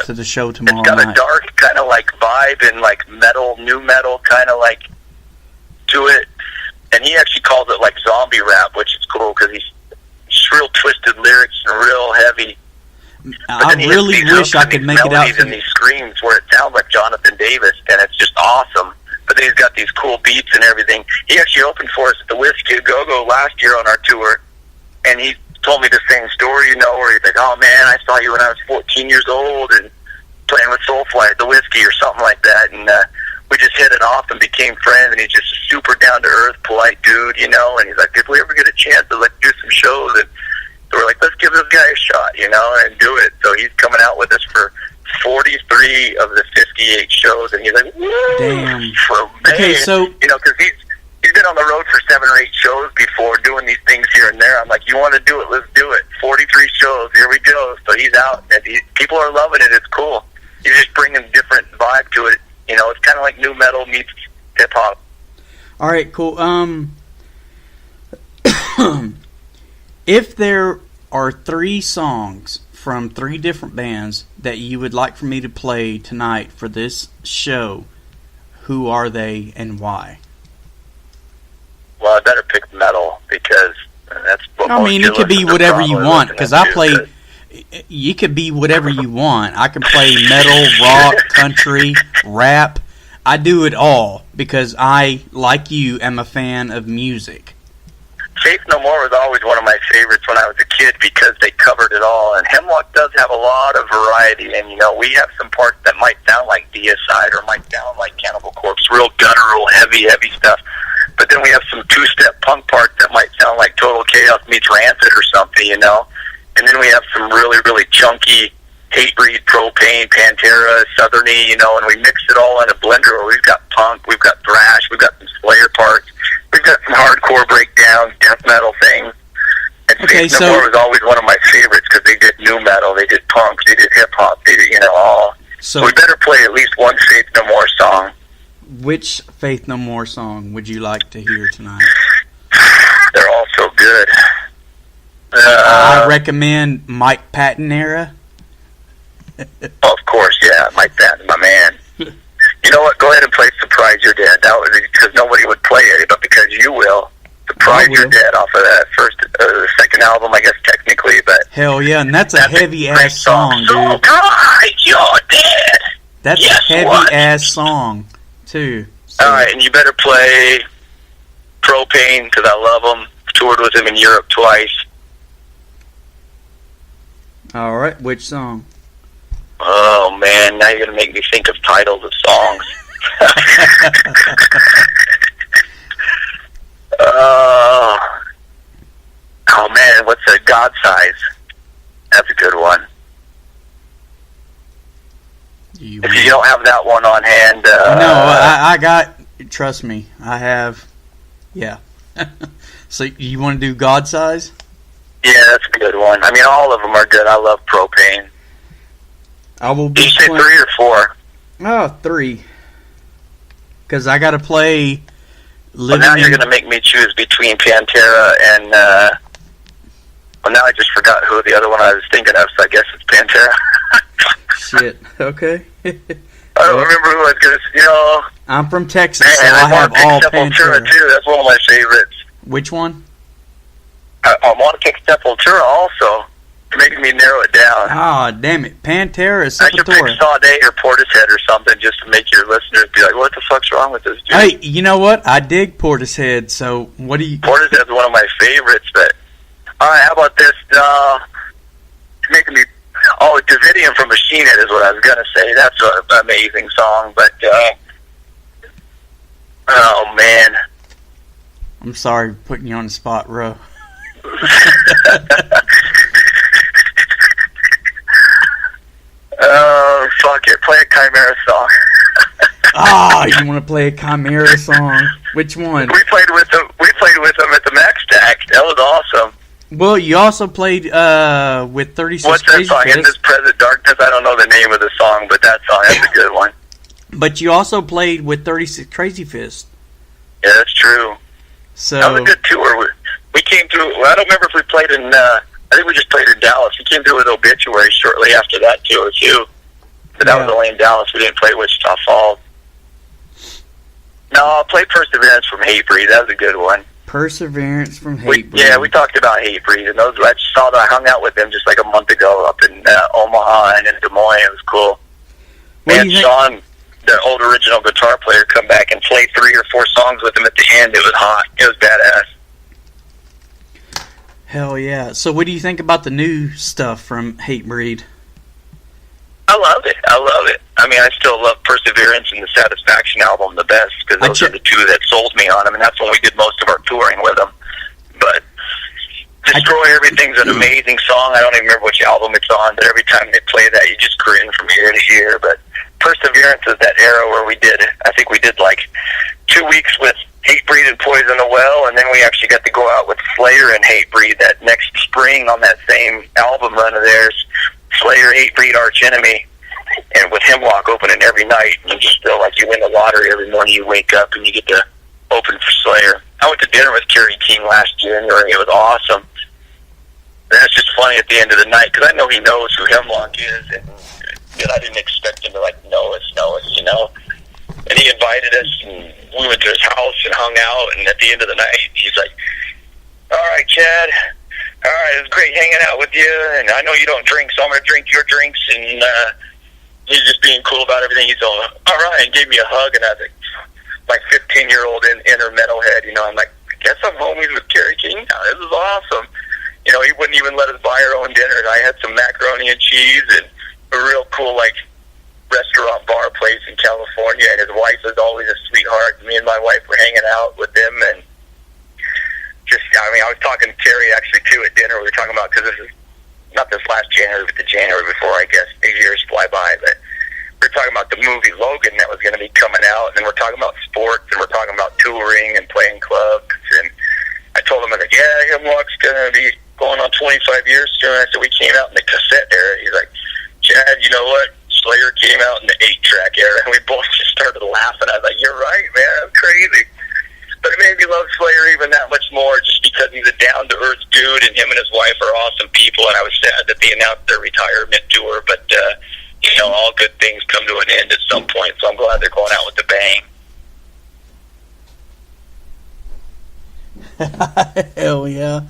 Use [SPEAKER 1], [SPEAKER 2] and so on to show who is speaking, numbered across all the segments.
[SPEAKER 1] to the show tomorrow
[SPEAKER 2] night. It's got
[SPEAKER 1] night.
[SPEAKER 2] a dark kind of like vibe and like metal, new metal kind of like to it. And he actually calls it like zombie rap, which is cool because he's real twisted lyrics and real heavy.
[SPEAKER 1] I really wish I could make it out to
[SPEAKER 2] and these screams where it sounds like Jonathan Davis, and it's just awesome. But then he's got these cool beats and everything. He actually opened for us at the Whiskey A Go-Go last year on our tour, and he told me the same story, where he's like, oh man, I saw you when I was 14 years old and playing with Soulfly at the Whiskey or something like that, and we just hit it off and became friends, and he's just a super down-to-earth, polite dude, and he's like, if we ever get a chance to like do some shows, and so we're like, let's give this guy a shot, and do it. So he's coming out with us for 43 of the 58 shows, and he's like, woo!
[SPEAKER 1] Damn.
[SPEAKER 2] Okay, so because he's been on the road for 7 or 8 shows before, doing these things here and there. I'm like, you want to do it? Let's do it. 43 shows, here we go. So he's out, and people are loving it. It's cool. He's just bringing a different vibe to it. It's kind of like new metal meets hip hop.
[SPEAKER 1] All right, cool. If there are 3 songs from 3 different bands that you would like for me to play tonight for this show, who are they and why?
[SPEAKER 2] Well, I better pick metal because that's what
[SPEAKER 1] it could be whatever you want because I play. You could be whatever you want. I can play metal, rock, country, rap. I do it all because I, like you, am a fan of music.
[SPEAKER 2] Faith No More was always one of my favorites when I was a kid because they covered it all. And Hemlock does have a lot of variety. And, we have some parts that might sound like Deicide or might sound like Cannibal Corpse, real guttural, heavy stuff. But then we have some 2-step punk parts that might sound like Total Chaos meets Rancid or something, And then we have some really, really chunky Hatebreed, Propane, Pantera, Southerny, and we mix it all in a blender where we've got punk, we've got thrash, we've got some Slayer parts, we've got some hardcore breakdowns, death metal things. And Faith No More was always one of my favorites because they did new metal, they did punk, they did hip-hop, they did, all. So we better play at least one Faith No More song.
[SPEAKER 1] Which Faith No More song would you like to hear tonight?
[SPEAKER 2] They're all so good.
[SPEAKER 1] I recommend Mike Patton era.
[SPEAKER 2] Of course, yeah, Mike Patton, my man. You know what? Go ahead and play "Surprise You're Dead." That was because nobody would play it, but because you will. "Surprise You're Dead" off of that second album, I guess technically, but
[SPEAKER 1] hell yeah, and that's a heavy ass song, dude.
[SPEAKER 2] "Surprise You're Dead."
[SPEAKER 1] That's a heavy ass song too.
[SPEAKER 2] So. All right, and you better play "Propane" because I love him. Toured with him in Europe twice.
[SPEAKER 1] All right, which song?
[SPEAKER 2] Oh, man, now you're going to make me think of titles of songs. Oh, man, what's a God Size? That's a good one. If you don't have that one on hand...
[SPEAKER 1] no, I got... Trust me, I have... Yeah. So you want to do God Size?
[SPEAKER 2] Yeah, that's a good one. I mean, all of them are good. I love Propane.
[SPEAKER 1] I will be.
[SPEAKER 2] Did you say 3 or 4?
[SPEAKER 1] Oh, 3. Because I got to play.
[SPEAKER 2] Well, now you're going to make me choose between Pantera and. Well, now I just forgot who the other one I was thinking of, so I guess it's Pantera.
[SPEAKER 1] Shit. Okay.
[SPEAKER 2] I don't remember who I was going to.
[SPEAKER 1] I'm from Texas,
[SPEAKER 2] man,
[SPEAKER 1] so I have all Pantera
[SPEAKER 2] too. That's one of my favorites.
[SPEAKER 1] Which one?
[SPEAKER 2] I want to pick Sepultura also. You're making me narrow it down.
[SPEAKER 1] Oh, damn it. Pantera is Sepultura.
[SPEAKER 2] I should pick Sade or Portishead or something just to make your listeners be like, what the fuck's wrong with this dude?
[SPEAKER 1] Hey, you know what? I dig Portishead, so what do you...
[SPEAKER 2] Portishead's one of my favorites, but... Alright, how about this? You're making me... Oh, Davidium from Machine Head is what I was going to say. That's an amazing song, but... Oh, man.
[SPEAKER 1] I'm sorry for putting you on the spot, Ro.
[SPEAKER 2] Oh, fuck it. Play a Chimera song.
[SPEAKER 1] You want to play a Chimera song? Which one?
[SPEAKER 2] We played with them at the Max Stack. That was awesome.
[SPEAKER 1] Well, you also played with 36
[SPEAKER 2] What's that
[SPEAKER 1] Crazy
[SPEAKER 2] song?
[SPEAKER 1] Fist.
[SPEAKER 2] In This Present Darkness? I don't know the name of the song, but that song, that's a good one.
[SPEAKER 1] But you also played with 36 Crazy Fist.
[SPEAKER 2] Yeah, that's true.
[SPEAKER 1] So
[SPEAKER 2] that was a good tour. We came through. Well, I don't remember if we played in. I think we just played in Dallas. We came through with Obituary shortly after that tour too. But that was only in Dallas. We didn't play Wichita Falls. No, I'll play Perseverance from Hatebreed. That was a good one.
[SPEAKER 1] Perseverance from Hatebreed.
[SPEAKER 2] Yeah, we talked about Hatebreed, and those I just saw that. I hung out with them just like a month ago up in Omaha and in Des Moines. It was cool. And Sean, the old original guitar player, come back and play 3 or 4 songs with him at the end. It was hot. It was badass.
[SPEAKER 1] Hell yeah. So what do you think about the new stuff from Hatebreed?
[SPEAKER 2] I love it. I mean, I still love Perseverance and the Satisfaction album the best, because those are the two that sold me on them, and that's when we did most of our touring with them. But Destroy Everything's an amazing song. I don't even remember which album it's on, but every time they play that, you just grin from ear to ear. But Perseverance is that era where I think we did like 2 weeks with Hatebreed and Poison the Well, and then we actually got to go out with Slayer and Hatebreed that next spring on that same album run of theirs. Slayer, Hatebreed, Arch Enemy, and with Hemlock opening every night, and you just feel like you win the lottery every morning. You wake up and you get to open for Slayer. I went to dinner with Kerry King last January. It was awesome. And it's just funny at the end of the night, because I know he knows who Hemlock is, and I didn't expect him to know us, you know. And he invited us, and we went to his house and hung out, and at the end of the night, he's like, "All right, Chad, all right, it was great hanging out with you, and I know you don't drink, so I'm going to drink your drinks," and he's just being cool about everything. He's all, "All right," and gave me a hug, and I was like 15-year-old inner metalhead, you know. I'm like, I guess I'm homies with Kerry King now. This is awesome. You know, he wouldn't even let us buy our own dinner, and I had some macaroni and cheese and a real cool, like, restaurant bar place in California, and his wife was always a sweetheart. Me and my wife were hanging out with them, and I was talking to Terry actually too at dinner. We were talking about, because this is not this last January, but the January before, I guess. These years fly by, but we were talking about the movie Logan that was going to be coming out, and we're talking about sports, and we're talking about touring and playing clubs. And I told him, I was like, "Yeah, Hemlock's going to be going on 25 years soon." I said, "We came out in the cassette era." He's like, "Chad, you know what? Slayer came out in the 8-track era," and we both just started laughing. I was like, "You're right, man. That's crazy." But it made me love Slayer even that much more, just because he's a down-to-earth dude, and him and his wife are awesome people, and I was sad that they announced their retirement tour, but, you know, all good things come to an end at some point, so I'm glad they're going out with a bang.
[SPEAKER 1] Hell yeah.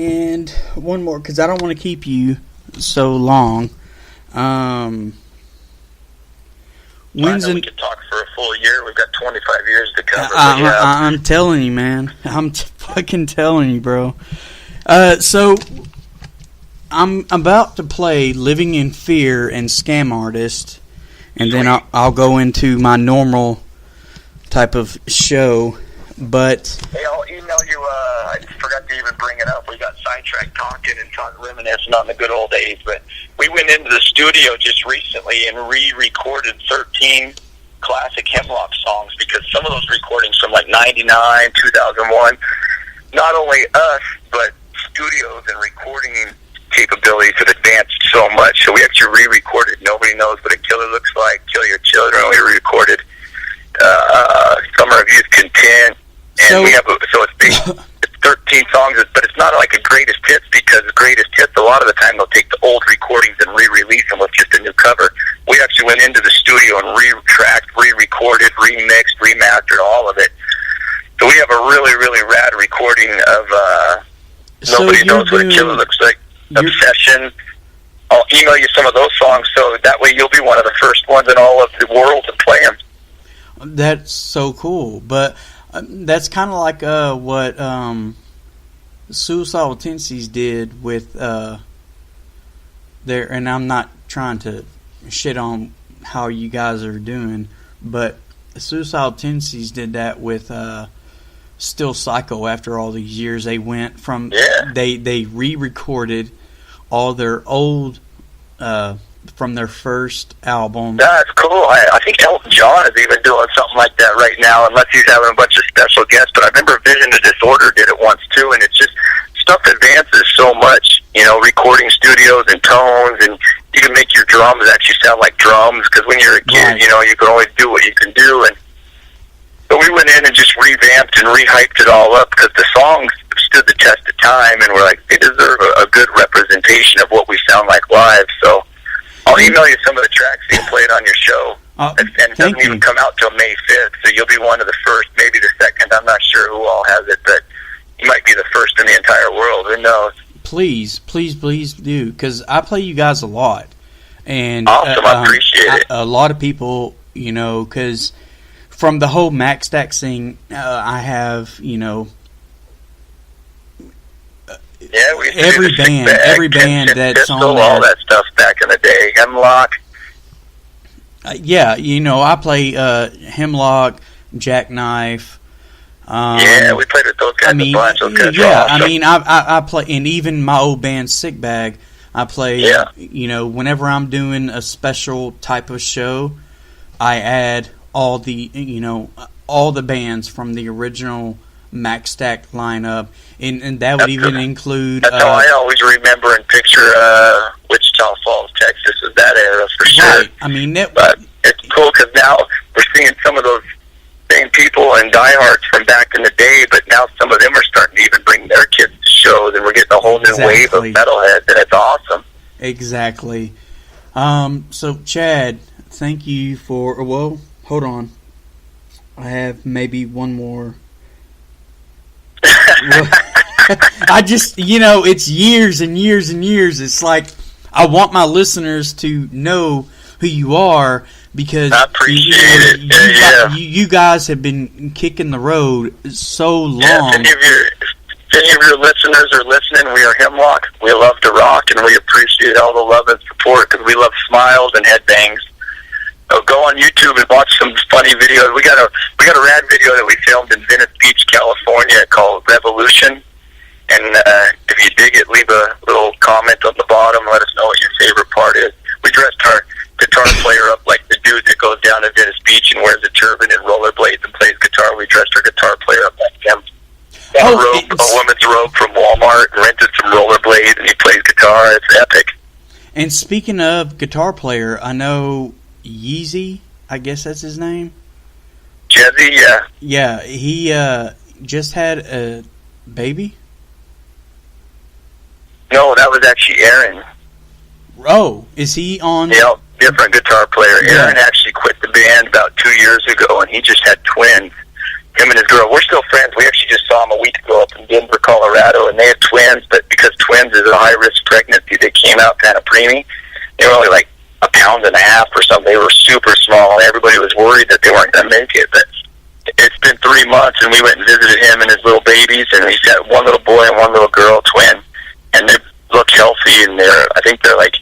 [SPEAKER 1] And one more, because I don't want to keep you so long.
[SPEAKER 2] We could talk for a full year. We've got 25 years to cover.
[SPEAKER 1] I'm telling you, man. I'm fucking telling you, bro. So I'm about to play Living in Fear and Scam Artist, and then I'll go into my normal type of show. But
[SPEAKER 2] hey, I'll email you. I forgot to even bring it up. We got sidetracked talking and reminiscing on the good old days. But we went into the studio just recently and re-recorded 13 classic Hemlock songs, because some of those recordings from like 99, 2001, not only us, but studios and recording capabilities have advanced so much. So we actually re-recorded Nobody Knows What a Killer Looks Like, Kill Your Children. We re-recorded Summer of Youth Content. And it's 13 songs, but it's not like a greatest hits, because the greatest hits, a lot of the time they'll take the old recordings and re-release them with just a new cover. We actually went into the studio and re-tracked, re-recorded, remixed, remastered all of it. So we have a really, really rad recording of Nobody Knows What a Killer Looks Like, Obsession. I'll email you some of those songs, so that way you'll be one of the first ones in all of the world to play them.
[SPEAKER 1] That's so cool, but that's kind of like what Suicidal Tendencies did with their, and I'm not trying to shit on how you guys are doing, but Suicidal Tendencies did that with Still Psycho. After all these years, they went from they re-recorded all their old from their first album.
[SPEAKER 2] That's cool. I think Elton John is even doing something like that right now, unless he's having a bunch of special guests. But I remember Vision of Disorder did it once too, and it's just stuff advances so much. You know, recording studios and tones, and you can make your drums actually sound like drums, because when you're a kid, you know, you can only do what you can do. And so we went in and just revamped and rehyped it all up, because the songs stood the test of time, and we're like, they deserve a good representation of what we sound like live. So I'll email you some of the tracks so you can play it on your show. And it doesn't even come out till May 5th, so you'll be one of the first, maybe the second. I'm not sure who all has it, but you might be the first in the entire world. Who knows? Please
[SPEAKER 1] do, because I play you guys a lot. And
[SPEAKER 2] awesome, I appreciate it.
[SPEAKER 1] A lot of people, because from the whole Max Stack thing, I have, every band that's on there.
[SPEAKER 2] All that stuff back in the day. HEMLOCK.
[SPEAKER 1] I play HEMLOCK, Jackknife.
[SPEAKER 2] We played with those guys a bunch.
[SPEAKER 1] I play, and even my old band Sick Bag, I play, whenever I'm doing a special type of show, I add all the bands from the original Max Stack lineup, and that would even include...
[SPEAKER 2] That's how I always remember and picture Wichita Falls, Texas, as that era, for sure.
[SPEAKER 1] Right.
[SPEAKER 2] But it's cool because now we're seeing some of those same people and diehards from back in the day, but now some of them are starting to even bring their kids to shows, and we're getting a whole new wave of metalheads, and it's awesome.
[SPEAKER 1] Exactly. So, Chad, thank you for... Well, hold on. I have maybe one more... I just, it's years and years and years. It's like I want my listeners to know who you are, because
[SPEAKER 2] I appreciate it.
[SPEAKER 1] You guys have been kicking the road so long.
[SPEAKER 2] If any of your listeners are listening, we are HEMLOCK. We love to rock, and we appreciate all the love and support because we love smiles and headbangs. So go on YouTube and watch some funny videos. We got a rad video that we filmed in Venice Beach, California, called Revolution. And if you dig it, leave a little comment on the bottom. Let us know what your favorite part is. We dressed our guitar player up like the dude that goes down to Venice Beach and wears a turban and rollerblades and plays guitar. We dressed our guitar player up like him. A woman's robe from Walmart, and rented some rollerblades, and he plays guitar. It's epic.
[SPEAKER 1] And speaking of guitar player, I know Yeezy, I guess that's his name.
[SPEAKER 2] Jezzy, yeah.
[SPEAKER 1] Yeah, he just had a baby.
[SPEAKER 2] No, that was actually Aaron.
[SPEAKER 1] Oh, is he on?
[SPEAKER 2] Yeah, different guitar player. Yeah. Aaron actually quit the band about 2 years ago, and he just had twins. Him and his girl. We're still friends. We actually just saw him a week ago up in Denver, Colorado, and they had twins, but because twins is a high-risk pregnancy, they came out kind of preemie. They were only like a pound and a half or something. They were super small, and everybody was worried that they weren't going to make it, but it's been 3 months, and we went and visited him and his little babies, and he's got one little boy and one little girl, twin, and they look healthy, and I think they're like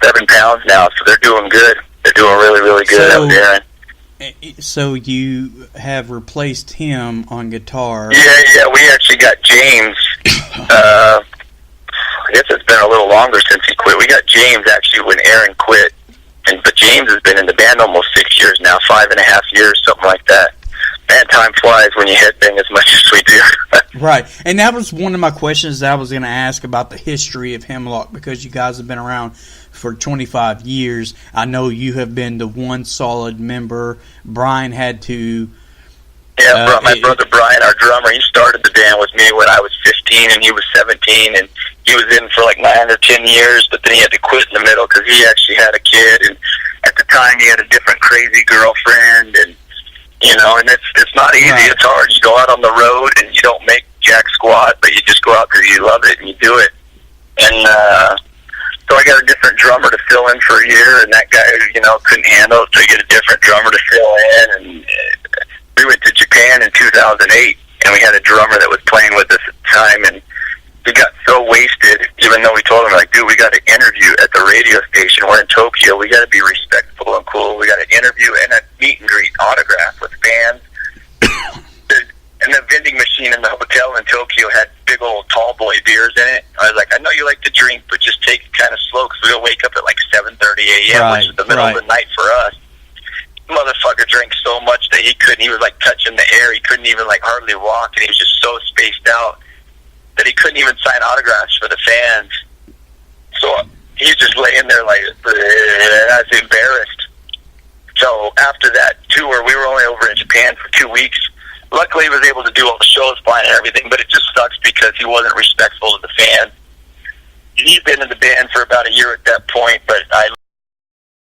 [SPEAKER 2] 7 pounds now, so they're doing good. They're doing really, really good out there.
[SPEAKER 1] So you have replaced him on guitar?
[SPEAKER 2] Yeah, we actually got James. I guess it's been a little longer since he quit. We got James actually when Aaron quit, but James has been in the band almost 6 years now, 5.5 years, something like that. Man, time flies when you headbang as much as we do.
[SPEAKER 1] Right, and that was one of my questions that I was going to ask about the history of HEMLOCK, because you guys have been around for 25 years. I know you have been the one solid member. Brian had to...
[SPEAKER 2] Yeah, my brother Brian, our drummer, he started the band with me when I was 15 and he was 17, and he was in for like 9 or 10 years, but then he had to quit in the middle because he actually had a kid, and at the time he had a different crazy girlfriend, and and it's not easy. Right. It's hard. You go out on the road and you don't make jack squat, but you just go out because you love it and you do it. And so I got a different drummer to fill in for a year, and that guy, couldn't handle it, so you get a different drummer to fill in. And we went to Japan in 2008, and we had a drummer that was playing with us at the time, and we got so wasted, even though we told him, like, dude, we got to interview at the radio station. We're in Tokyo. We got to be respectful and cool. We got to interview and a meet and greet autograph with fans. And the vending machine in the hotel in Tokyo had big old tall boy beers in it. I was like, I know you like to drink, but just take it kind of slow, because we'll wake up at like 7:30 a.m., which is the middle of the night for us. Motherfucker drank so much that he was like touching the air. He couldn't even like hardly walk, and he was just so spaced out that he couldn't even sign autographs for the fans. So he's just laying there like, I was embarrassed. So after that tour, we were only over in Japan for 2 weeks. Luckily, he was able to do all the shows fine and everything, but it just sucks because he wasn't respectful to the fans. He's been in the band for about a year at that point, but I